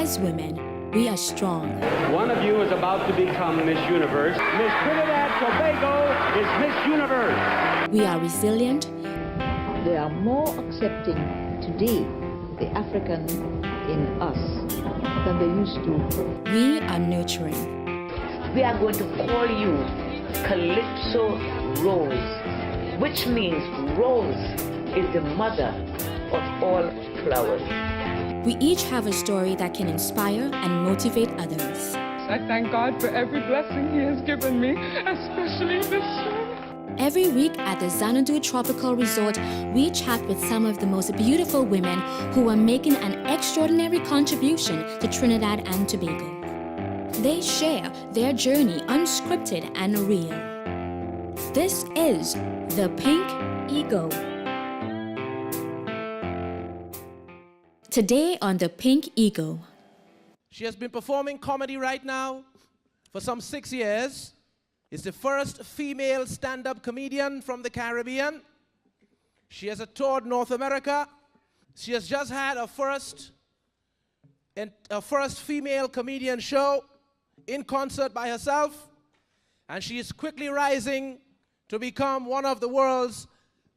As women, we are strong. One of you is about to become Miss Universe. Miss Trinidad and Tobago is Miss Universe. We are resilient. They are more accepting today, the African in us, than they used to. We are nurturing. We are going to call you Calypso Rose, which means rose is the mother of all flowers. We each have a story that can inspire and motivate others. I thank God for every blessing He has given me, especially this son. Every week at the Xanadu Tropical Resort, we chat with some of the most beautiful women who are making an extraordinary contribution to Trinidad and Tobago. They share their journey unscripted and real. This is The Pink Ego. Today on The Pink Ego. She has been performing comedy right now for some 6 years. Is the first female stand-up comedian from the Caribbean. She has toured North America. She has just had her first female comedian show in concert by herself, and she is quickly rising to become one of the world's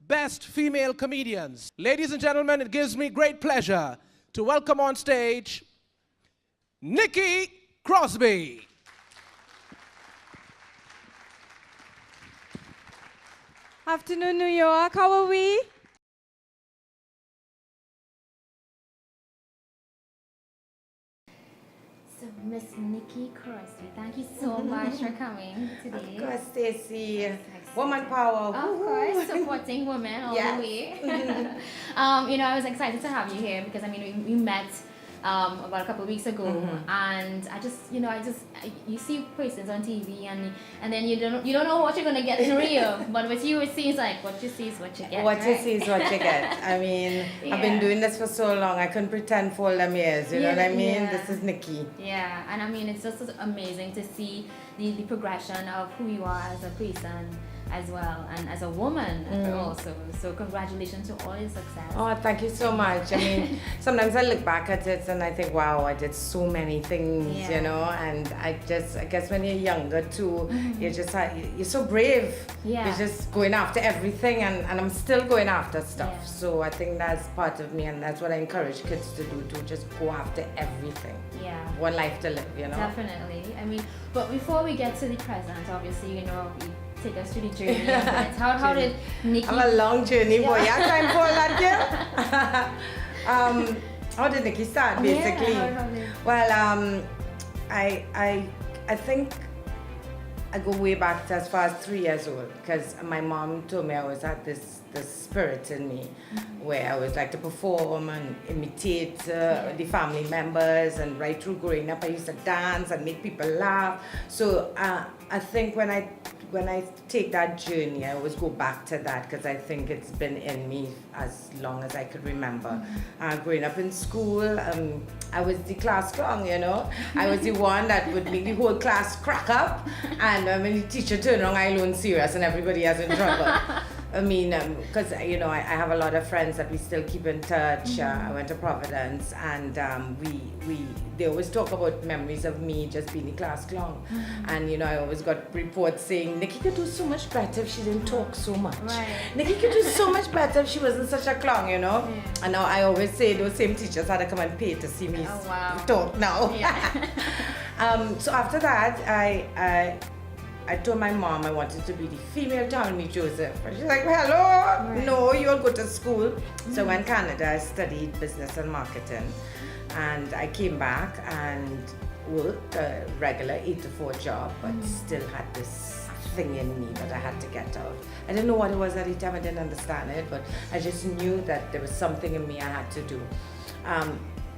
best female comedians. Ladies and gentlemen, it gives me great pleasure to welcome on stage Nikki Crosby. Afternoon, New York. How are we? So, Miss Nikki Crosby, thank you so much for coming today. Of course, Stacey. Woman power. Of course, supporting women all the way. I was excited to have you here because we met about a couple of weeks ago, and you see persons on TV, and then you don't know what you're gonna get in real. But with you, it seems like what you see is what you get. What you right? see is what you get. I mean, I've been doing this for so long. I couldn't pretend for all them years. You know what I mean? Yeah. This is Nikki. Yeah, and it's just amazing to see the progression of who you are as a person as well, and as a woman also. So congratulations to all your success. Oh, thank you so much. I mean, sometimes I look back at it and I think, wow, I did so many things, you know, and I guess when you're younger too, you're so brave. Yeah. You're just going after everything, and I'm still going after stuff. Yeah. So I think that's part of me, and that's what I encourage kids to do, to just go after everything. Yeah. One life to live, you know? Definitely. But before we get to the present, obviously, we take us through the journey. How did Nikki... I'm a long journey, boy. You have time for that, girl? How did Nikki start, basically? Well, I think I go way back to as far as 3 years old, because my mom told me I always had this spirit in me where I always like to perform and imitate the family members, and right through growing up I used to dance and make people laugh. So I think when I take that journey, I always go back to that, because I think it's been in me as long as I could remember. Growing up in school, I was the class clown, you know. I was the one that would make the whole class crack up, and when the teacher turned around, I alone serious and everybody else in trouble. Because I have a lot of friends that we still keep in touch. I went to Providence, and they always talk about memories of me just being the class clown. And I always got reports saying Nikki could do so much better if she didn't talk so much. Right. Nikki could do so much better if she wasn't such a clown, Yeah. And now I always say those same teachers had to come and pay to see me talk now. Yeah. So after that, I told my mom I wanted to be the female Tony Joseph. And she's like, hello, no, you'll go to school. So I went to Canada, I studied business and marketing. And I came back and worked a regular 8 to 4 job, but still had this thing in me that I had to get out. I didn't know what it was at the time, I didn't understand it, but I just knew that there was something in me I had to do.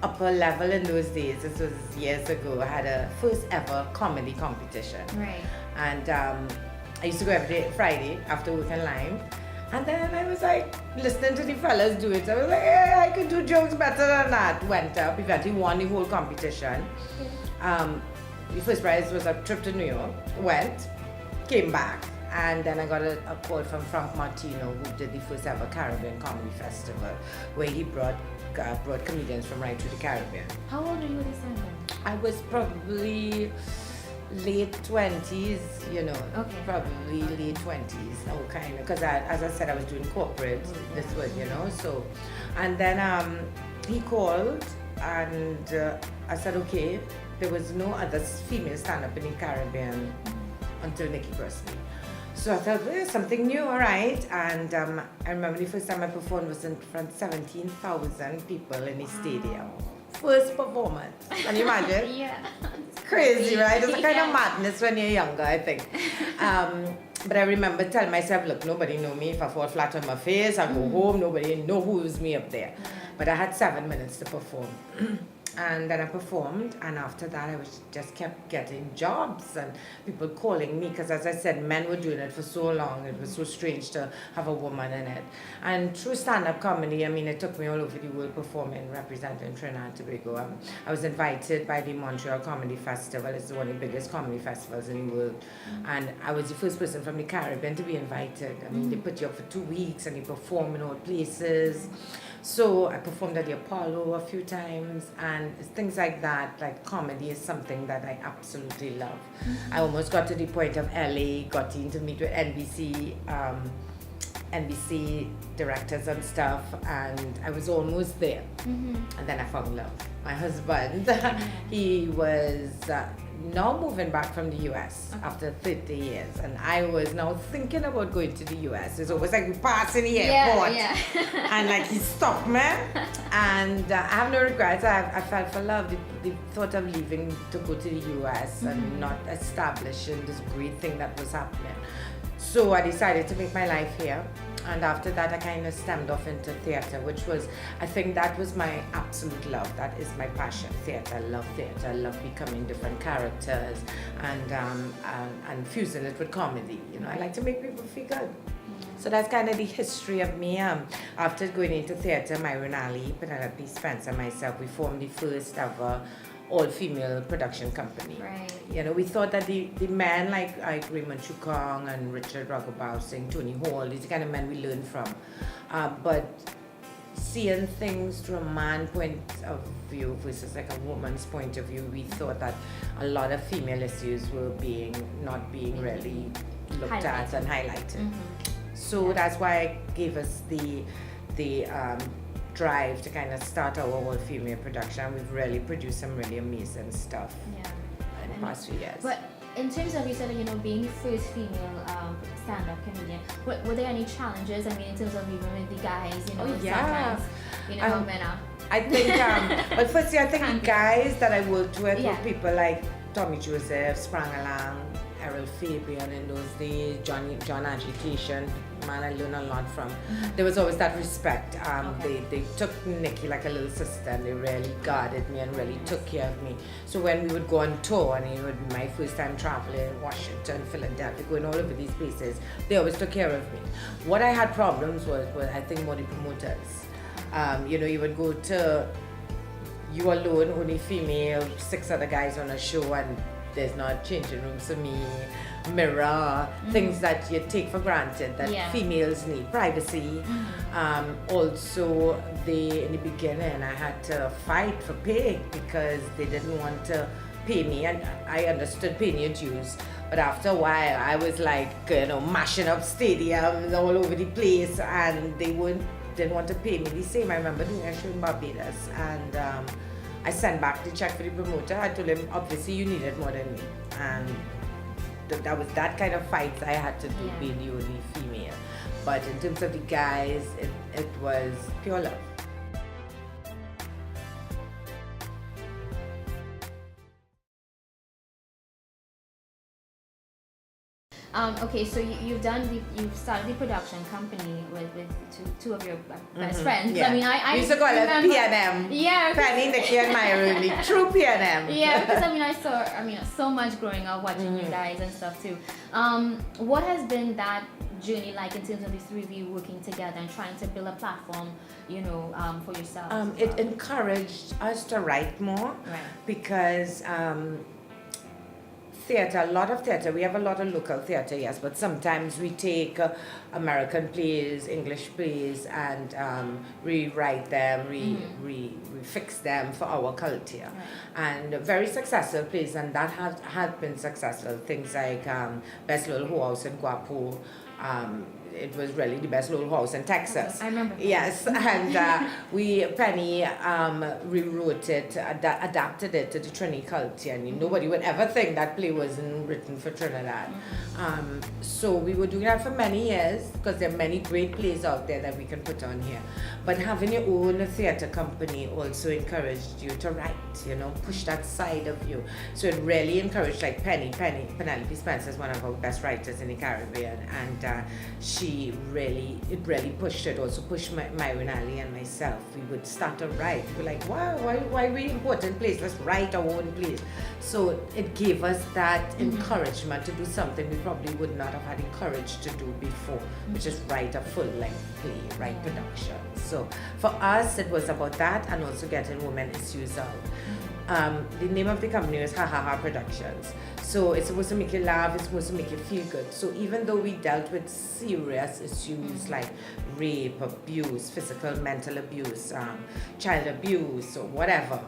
Upper level in those days, this was years ago, I had a first ever comedy competition. Right. And I used to go every day, Friday, after work in Lime. And then I was like, listening to the fellas do it. I was like, I could do jokes better than that. Went up, eventually won the whole competition. The first prize was a trip to New York. Went, came back. And then I got a call from Frank Martino, who did the first ever Caribbean Comedy Festival, where he brought brought comedians from right through the Caribbean. How old were you at this time then? I was probably late 20s, you know, Okay. probably late 20s, oh, kind of, because as I said, I was doing corporate, this was, you know, so, and then he called, and I said, okay, there was no other female stand-up in the Caribbean until Nikki Crosby. So I thought, well, something new, all right. And I remember the first time I performed was in front of 17,000 people in the stadium. First performance. Can you imagine? Yeah. Crazy, right? It's a kind Yeah. of madness when you're younger, I think. But I remember telling myself, look, nobody know me. If I fall flat on my face, I go home. Nobody know who's me up there. But I had 7 minutes to perform. And then I performed, and after that I just kept getting jobs and people calling me, because as I said, men were doing it for so long. It was so strange to have a woman in it. And through stand-up comedy, I mean, it took me all over the world performing, representing Trinidad and Tobago. I was invited by the Montreal Comedy Festival. It's one of the biggest comedy festivals in the world. And I was the first person from the Caribbean to be invited. I mean, they put you up for 2 weeks and you perform in all places. So I performed at the Apollo a few times, and things like that. Like, comedy is something that I absolutely love. I almost got to the point of LA, got in to meet with NBC directors and stuff, and I was almost there. And then I found love. My husband, he was now moving back from the US after 30 years, and I was now thinking about going to the US. It's almost like we pass in the airport, and like he stopped me, and I have no regrets. I fell for love. The thought of leaving to go to the US and not establishing this great thing that was happening. So I decided to make my life here. And after that, I kind of stemmed off into theater, which was, I think that was my absolute love. That is my passion, theater. I love theater. I love becoming different characters and fusing it with comedy. You know, I like to make people feel good. So that's kind of the history of me. After going into theater, Myron Ali, Penelope Spencer, and myself, we formed the first ever all-female production company. Right. You know, we thought that the men like Raymond Chukong and Richard Ragobao Singh, Tony Hall, these are the kind of men we learned from. But seeing things through a man's point of view versus like a woman's point of view, we thought that a lot of female issues were not being really looked at and highlighted. So that's why it gave us the drive to kind of start our all-female production. We've really produced some really amazing stuff in the past few years. But in terms of, you said, you know, being the first female stand-up comedian, were there any challenges? I mean, in terms of even with the guys, you know, sometimes, you know, men are. I think, well, firstly, I think the guys that I worked with were people like Tommy Joseph, Sprang Alang, Errol Fabian in those days, John Agitation, man I learned a lot from. There was always that respect. They took Nikki like a little sister, and they really guarded me and really took care of me. So when we would go on tour, and it would be my first time traveling, Washington, Philadelphia, going all over these places, they always took care of me. What I had problems was I think more the promoters. You know, you would go to, you alone, only female, 6 other guys on a show, and there's not changing rooms for me, mirror, things that you take for granted that females need, privacy. Also, in the beginning, I had to fight for pay because they didn't want to pay me, and I understood paying your dues. But after a while, I was like, you know, mashing up stadiums all over the place, and they didn't want to pay me the same. I remember doing a show in Barbados, and I sent back the check for the promoter. I told him, obviously, you need it more than me. And that was that kind of fight I had to do, being the only female. But in terms of the guys, it was pure love. Okay, so you've started the production company with two of your best friends. Yeah. I mean, I used to call it P&M. Yeah. Penny, Nikki, and Myron, the true P&M. Yeah, because I mean, so much growing up watching you guys and stuff too. What has been that journey like in terms of the three of you working together and trying to build a platform, you know, for yourselves? It encouraged us to write more, because theater, a lot of theater. We have a lot of local theater, yes, but sometimes we take American plays, English plays, and rewrite them, fix them for our culture. And very successful plays, and that have been successful. Things like Best Little Whorehouse in Guapo. It was really the best little house in Texas. I remember. Yes, and Penny rewrote it, adapted it to the Trini culture, and nobody would ever think that play wasn't written for Trinidad. So we were doing that for many years, because there are many great plays out there that we can put on here. But having your own theater company also encouraged you to write, push that side of you. So it really encouraged, like Penelope Spencer is one of our best writers in the Caribbean, and it really pushed it, also pushed Myron Ali and myself. We would start to write. We're like, why we important plays? Let's write our own plays. So it gave us that encouragement to do something we probably would not have had the courage to do before, which is write a full-length play, write production. So for us, it was about that, and also getting women issues out. The name of the company was Ha Ha Ha Productions. So it's supposed to make you laugh, it's supposed to make you feel good. So even though we dealt with serious issues like rape, abuse, physical, mental abuse, child abuse, or whatever,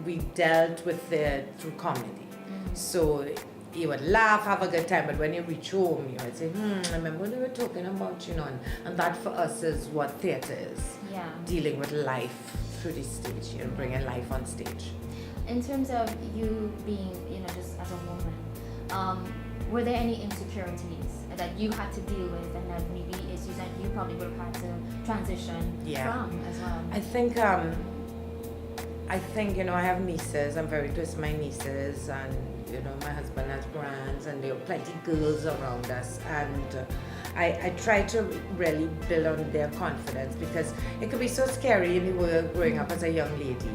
we dealt with it through comedy. So you would laugh, have a good time, but when you reach home, you would say, I remember what we were talking about, and that for us is what theater is. Yeah. Dealing with life through the stage, bringing life on stage. In terms of you being, just as a woman, were there any insecurities that you had to deal with, and that maybe issues that you probably would have had to transition from as well? I think, I have nieces. I'm very close to my nieces, and my husband has grands, and there are plenty of girls around us, and I try to really build on their confidence, because it could be so scary in the world growing up as a young lady.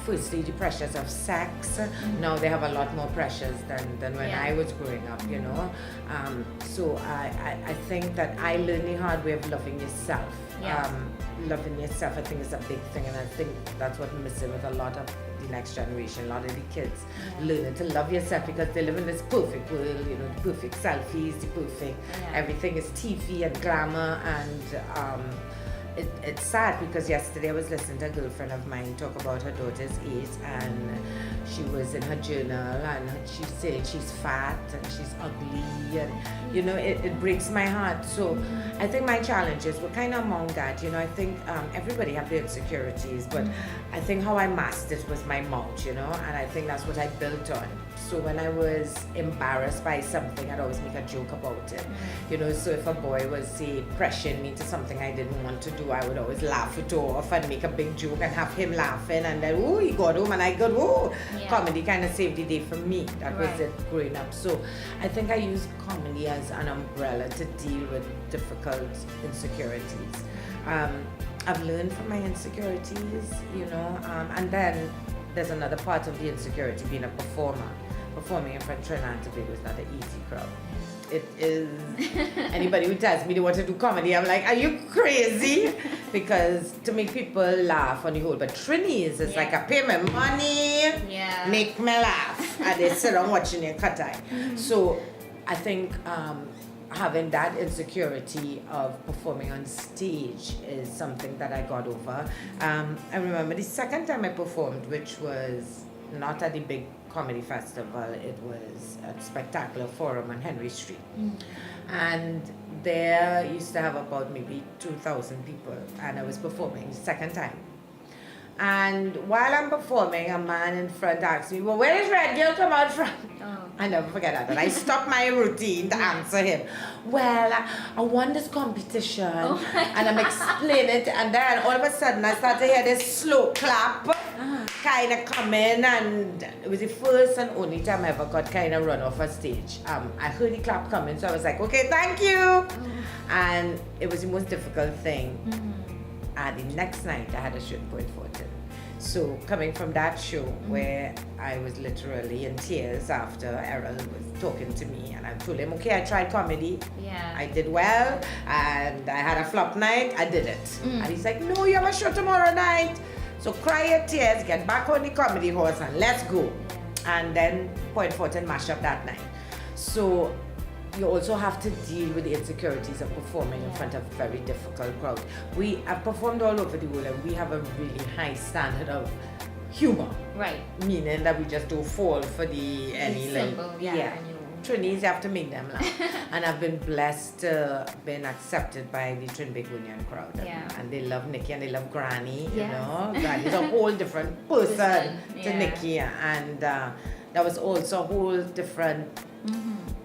Firstly, the pressures of sex. Now they have a lot more pressures than when I was growing up, So I think that I learned the hard way of loving yourself. Loving yourself, I think, is a big thing, and I think that's what's missing with a lot of the next generation, a lot of the kids. Learning to love yourself, because they live in this perfect world, the perfect selfies, the perfect, everything is TV and glamour, and it's sad, because yesterday I was listening to a girlfriend of mine talk about her daughter's age, and she was in her journal, and she said she's fat and she's ugly, and it breaks my heart. So I think my challenges were kind of among that. I think everybody have their insecurities, but I think how I mastered it was my mouth, and I think that's what I built on. So when I was embarrassed by something, I'd always make a joke about it. So if a boy was, say, pressuring me to something I didn't want to do, I would always laugh it off and make a big joke and have him laughing, and then, he got home, and I go, Comedy kind of saved the day for me. That was it growing up. So I think I use comedy as an umbrella to deal with difficult insecurities. I've learned from my insecurities, and then there's another part of the insecurity, being a performer. Performing in front of Trinidad and Tobago is not an easy crowd. It is. Anybody who tells me they want to do comedy, I'm like, are you crazy? Because to make people laugh on the whole, but Trinis is like a pay me money, make me laugh, and they sit around watching your cut eye. So I think having that insecurity of performing on stage is something that I got over. I remember the second time I performed, which was not at the big comedy festival, it was at Spectacular Forum on Henry Street. And there used to have about maybe 2,000 people, and I was performing the second time. And while I'm performing, a man in front asked me, well, where does Red Girl come out from? I never forget that. And I stopped my routine to answer him. Well, I won this competition, and I'm explaining it, and then all of a sudden I started to hear this slow clap kind of coming, and it was the first and only time I ever got kind of run off a stage. I heard the clap coming, so I was like, okay, thank you. And it was the most difficult thing. And the next night I had a show in Point Fortin. So coming from that show where I was literally in tears after Errol was talking to me, and I told him, okay, I tried comedy. I did well, and I had a flop night, I did it. And he's like, no, you have a show tomorrow night. So cry your tears, get back on the comedy horse, and let's go. And then point forth and mash up that night. So you also have to deal with the insecurities of performing in front of a very difficult crowd. We have performed all over the world and we have a really high standard of humor. Right. Meaning that we just don't fall for any simple, like Trinis, you have to make them laugh. And I've been blessed to been accepted by the Trinbagonian crowd. And they love Nikki and they love Granny, you know. Granny's a whole different person to Nikki. And that was also a whole different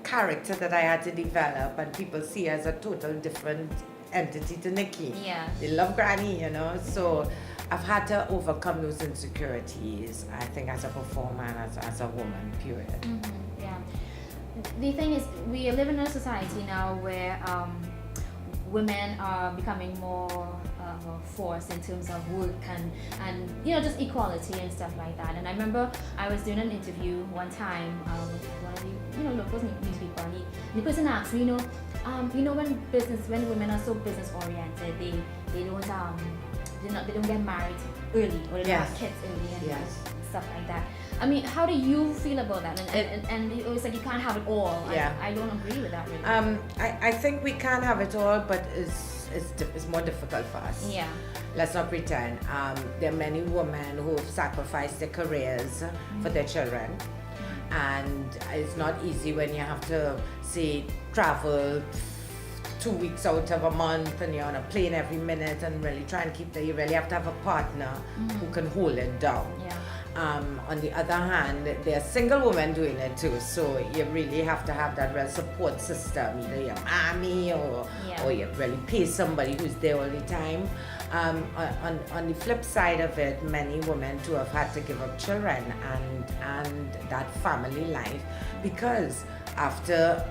character that I had to develop, and people see as a total different entity to Nikki. They love Granny, you know. So I've had to overcome those insecurities, I think, as a performer and as a woman, period. The thing is, we live in a society now where women are becoming more of a force in terms of work and you know, just equality and stuff like that. And I remember I was doing an interview one time with one of the local news people, and the person asked me, when women are so business oriented, they don't get married early, or they don't have kids early and stuff like that. I mean, how do you feel about that? And it's like you can't have it all. I don't agree with that, really. I think we can have it all, but it's more difficult for us. Let's not pretend. There are many women who have sacrificed their careers for their children. And it's not easy when you have to, say, travel 2 weeks out of a month and you're on a plane every minute and really try and keep that. You really have to have a partner who can hold it down. On the other hand, there are single women doing it too, so you really have to have that real support system, either your mommy or you really pay somebody who's there all the time. On the flip side of it, many women too have had to give up children and that family life, because after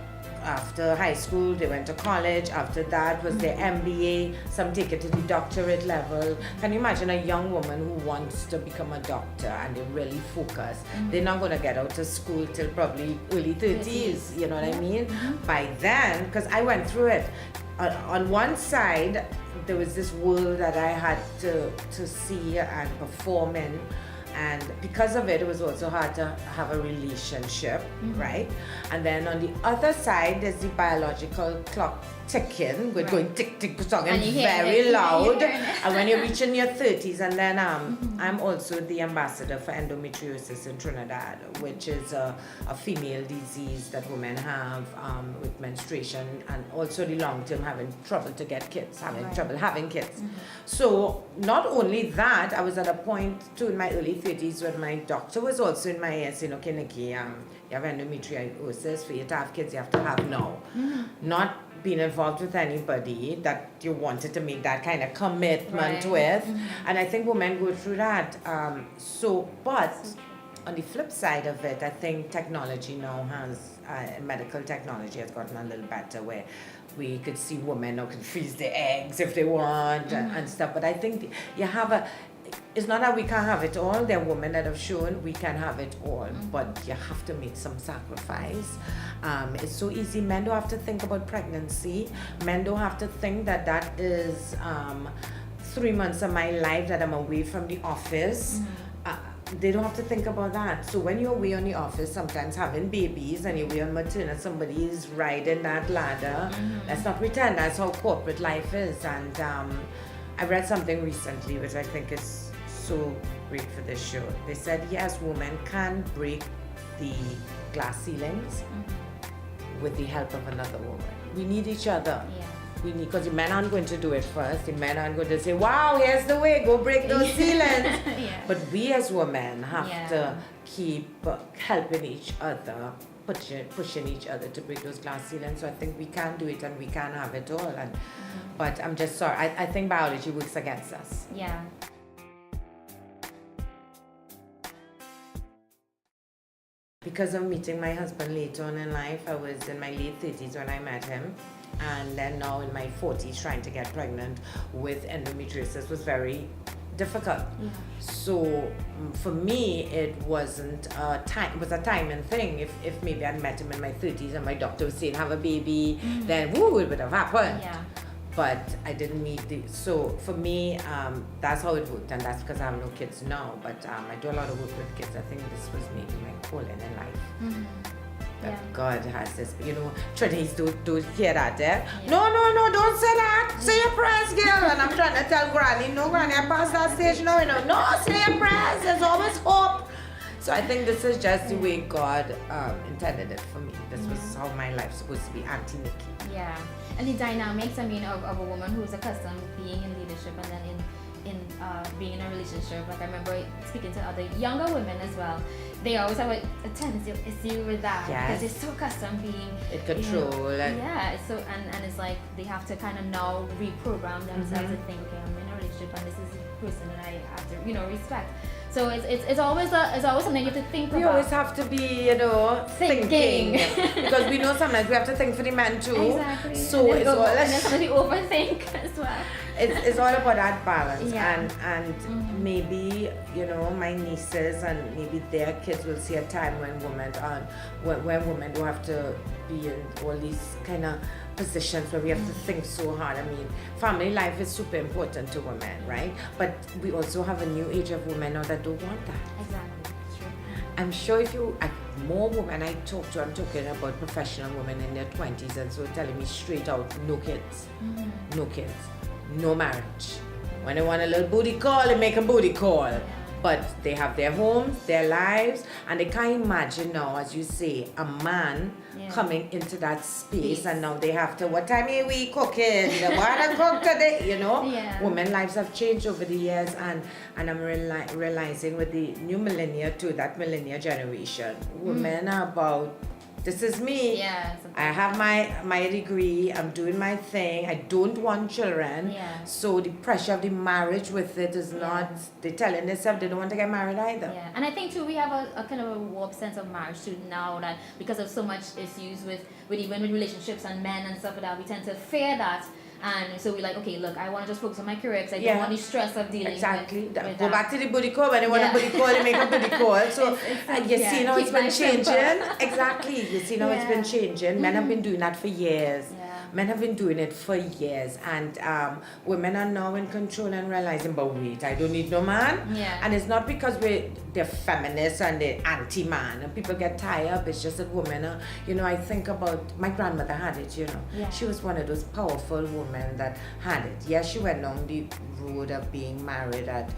high school, they went to college. After that was their MBA. Some take it to the doctorate level. Can you imagine a young woman who wants to become a doctor and they really focus? They're not going to get out of school till probably early 30s, you know what I mean? By then, because I went through it, on one side, there was this world that I had to see and perform in. And because of it, it was also hard to have a relationship, right? And then on the other side, there's the biological clock ticking, going tick, tick, and very loud. And when you're reaching your 30s, and then I'm also the ambassador for endometriosis in Trinidad, which is a female disease that women have with menstruation, and also the long term having trouble to get kids, trouble having kids. So not only that, I was at a point too in my early 30s when my doctor was also in my ear saying, okay, Nikki, you have endometriosis, for you to have kids, you have to have now. Not being involved with anybody that you wanted to make that kind of commitment with. And I think women go through that. But on the flip side of it, I think technology now has, medical technology has gotten a little better, where we could see women now can freeze their eggs if they want and stuff. But I think you have it's not that we can't have it all. There are women that have shown we can have it all, but you have to make some sacrifice. It's so easy. Men don't have to think about pregnancy. Men don't have to think that is 3 months of my life that I'm away from the office. They don't have to think about that. So when you're away on the office, sometimes having babies and you're away on maternity, somebody is riding that ladder. Let's not pretend that's how corporate life is. And I read something recently which I think is so great for this show. They said, yes, women can break the glass ceilings with the help of another woman. We need each other. Because the men aren't going to do it first. The men aren't going to say, wow, here's the way, go break those ceilings. But we as women have to keep helping each other, pushing each other to break those glass ceilings. So I think we can do it and we can have it all. But I'm just sorry, I think biology works against us. Because of meeting my husband later on in life, I was in my late 30s when I met him. And then now in my 40s, trying to get pregnant with endometriosis was very difficult. So for me, it wasn't a time. It was a timing thing. If maybe I'd met him in my 30s and my doctor was saying have a baby, then it would have happened. but I didn't meet so for me, that's how it worked, and that's because I have no kids now, but I do a lot of work with kids. I think this was maybe my calling in life. That God has this, Trinities do hear that, eh? Yeah. No, don't say that. Say your prayers, girl. And I'm trying to tell Granny, no, Granny, I passed that stage now, No, say your prayers. There's always hope. So I think this is just the way God intended it for me. This was how my life's supposed to be, Auntie Nikki. Yeah, and the dynamics, of a woman who's accustomed being in leadership and then in being in a relationship. Like I remember speaking to other younger women as well. They always have a tendency issue with that because they're so accustomed being in control. So and it's like they have to kind of now reprogram themselves to think, okay, I'm in a relationship and this is the person that I have to respect. So it's always something you have to think about. We always have to be, thinking. Because we know sometimes we have to think for the men too. Exactly. So it's all and then sometimes we overthink as well. It's all about that balance. And maybe, my nieces and maybe their kids will see a time when women don't have to be in all these kind of positions where we have to think so hard. I mean, family life is super important to women, right? But we also have a new age of women now that don't want that. Exactly. True. I'm sure more women I talk to, I'm talking about professional women in their 20s and so telling me straight out, no kids, no marriage. When they want a little booty call, they make a booty call. But they have their homes, their lives, and they can't imagine now, as you say, a man coming into that space and now they have to, what time are we cooking? What I cook today? Women's lives have changed over the years, and I'm realizing with the new millennia too, that millennia generation, women are about, this is me. I have my degree. I'm doing my thing. I don't want children. So the pressure of the marriage with it is not, they're telling themselves they don't want to get married either. And I think too, we have a kind of a warped sense of marriage too now, that because of so much issues with even with relationships and men and stuff like that, we tend to fear that. And so we're like, okay, look, I want to just focus on my career because I don't want the stress of dealing with Go that. back to the booty call. When they want a booty call, they make a booty call. So you see how it's been changing. Exactly. You see how it's been changing. Men have been doing that for years. Men have been doing it for years, and women are now in control and realizing, but wait, I don't need no man. And it's not because they're feminists and they're anti-man and people get tired up. It's just that women are, I think about, my grandmother had it, She was one of those powerful women that had it. Yes, she went down the road of being married at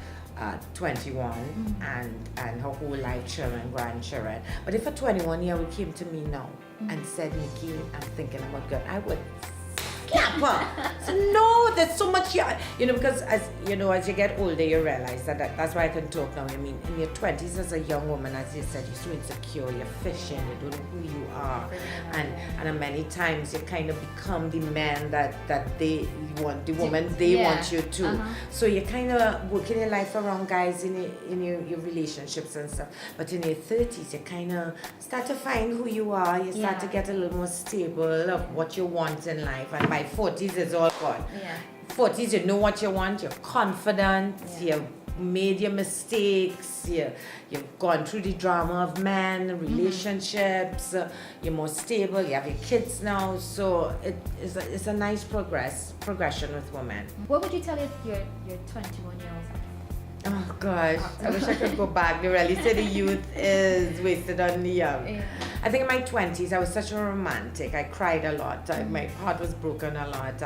21 and her whole life, children, grandchildren. But if a 21-year-old came to me now and said, Nikki, I'm thinking about God, I would slap her. So no, there's so much, because as you get older, you realize that's why I can talk now. I mean, in your 20s as a young woman, as you said, you're so insecure, you're fishing, you don't know who you are. And many times you kind of become the man that they want, the woman they want you to. So you're kind of working your life around guys in your relationships and stuff. But in your 30s, you kind of start to find who you are. You start to get a little more stable of what you want in life. And by 40s, it's all gone. 40s, you know what you want. You're confident. You've made your mistakes. You've gone through the drama of men, relationships. You're more stable. You have your kids now. So it's a nice progression with women. What would you tell your 21-year-old self? Oh gosh, I wish I could go back. They really say the youth is wasted on the young. I think in my 20s, I was such a romantic. I cried a lot. My heart was broken a lot.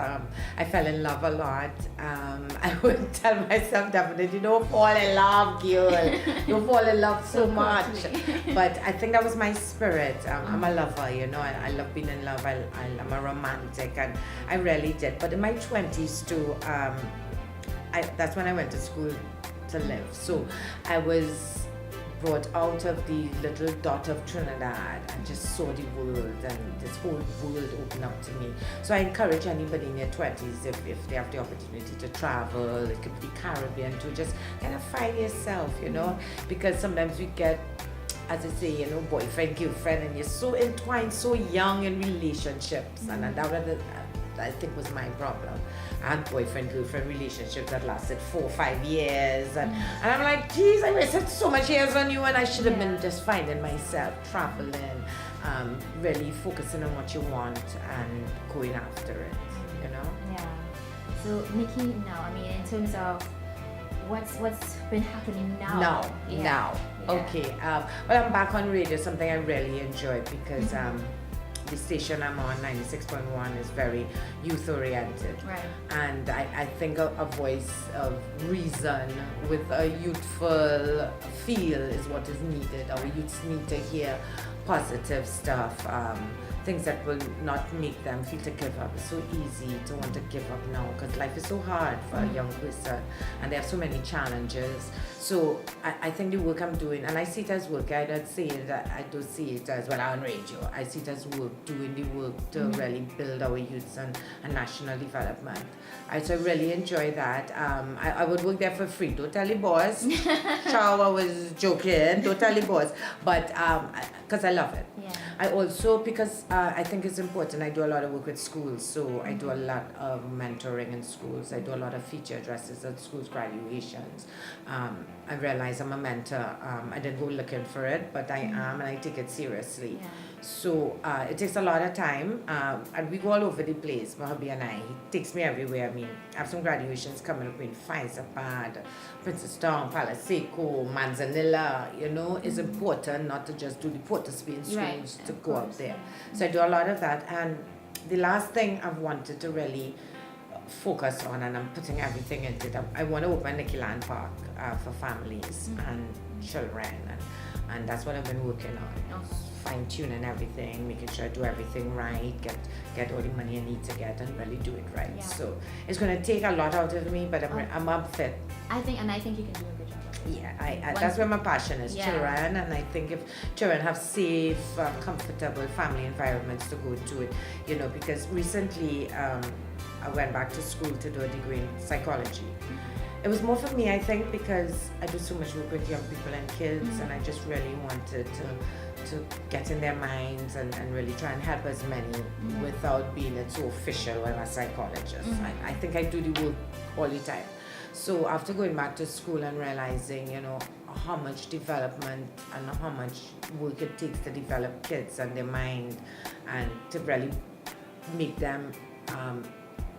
I fell in love a lot. I would tell myself definitely, don't fall in love, girl. Don't fall in love so much. But I think that was my spirit. I'm a lover, I love being in love. I'm a romantic, and I really did. But in my 20s too, that's when I went to school to live. So I was brought out of the little dot of Trinidad and just saw the world, and this whole world opened up to me. So I encourage anybody in their 20s, if they have the opportunity to travel, it could be the Caribbean, to just kind of find yourself, because sometimes we get, as I say, boyfriend, girlfriend, and you're so entwined, so young in relationships, and that I think was my problem. I had boyfriend-girlfriend relationships that lasted 4 or 5 years, and I'm like, geez, I wasted so much years on you, and I should have been just finding myself, traveling, really focusing on what you want and going after it, Yeah. So Nikki, now, I mean, in terms of what's been happening now? Now. Okay. Well, I'm back on radio, something I really enjoy because the station I'm on, 96.1, is very youth-oriented. Right. And I think a voice of reason with a youthful feel is what is needed. Our youths need to hear positive stuff, things that will not make them feel to give up. It's so easy to want to give up now because life is so hard for a young person and there are so many challenges. So I think the work I'm doing, and I see it as work, I don't see it as, well, on radio, I see it as work, doing the work to really build our youths and national development. So I really enjoy that. I would work there for free. Don't tell the boss. Chow, I was joking. Don't tell the boss. But because I love it. Yeah. I also, because I think it's important, I do a lot of work with schools. So I do a lot of mentoring in schools. I do a lot of feature addresses at schools' graduations. I realize I'm a mentor. I didn't go looking for it, but I am, and I take it seriously. Yeah. So it takes a lot of time, and we go all over the place, my hubby and I. He takes me everywhere. I mean, I have some graduations coming up in Faisapad, Princeton, Palaseco, Manzanilla. You know, it's important not to just do the Port of Spain schools to go out there. So I do a lot of that. And the last thing I've wanted to really focus on, and I'm putting everything into it, I want to open Nikki Land Park for families and children, and that's what I've been working on. Fine-tuning everything, making sure I do everything right, get all the money I need to get, and really do it right. Yeah. So it's going to take a lot out of me, but I'm up fit. I think you can do a good job of it. Yeah, that's where my passion is, children, and I think if children have safe, comfortable family environments to go to it, you know, because recently I went back to school to do a degree in psychology. It was more for me, I think, because I do so much work with young people and kids, and I just really wanted to get in their minds and really try and help as many without being it so official. I'm a psychologist. I think I do the work all the time. So after going back to school and realizing, you know, how much development and how much work it takes to develop kids and their mind and to really make them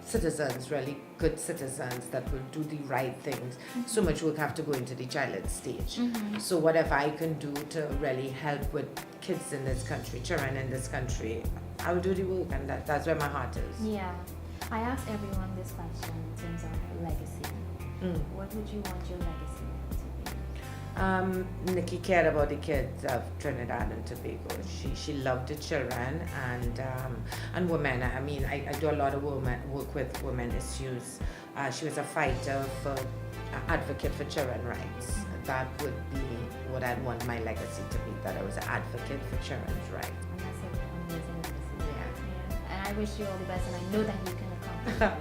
citizens, really good citizens that will do the right things. So much work have to go into the childhood stage. So whatever I can do to really help with kids in this country, children in this country, I'll do the work, and that's where my heart is. Yeah. I ask everyone this question in terms of legacy. What would you want your legacy to be? Nikki cared about the kids of Trinidad and Tobago. She loved the children and women. I mean, I do a lot of work with women issues. She was a fighter advocate for children rights. That would be what I'd want my legacy to be, that I was an advocate for children's rights. And that's an amazing legacy. Yeah. And I wish you all the best, and I know that you can accomplish that.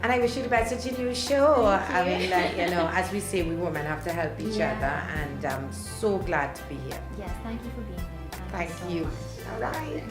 And I wish you the best at your new show. I mean, like, you know, as we say, we women have to help each other, and I'm so glad to be here. Yes, thank you for being here. Thank so you. much. All right.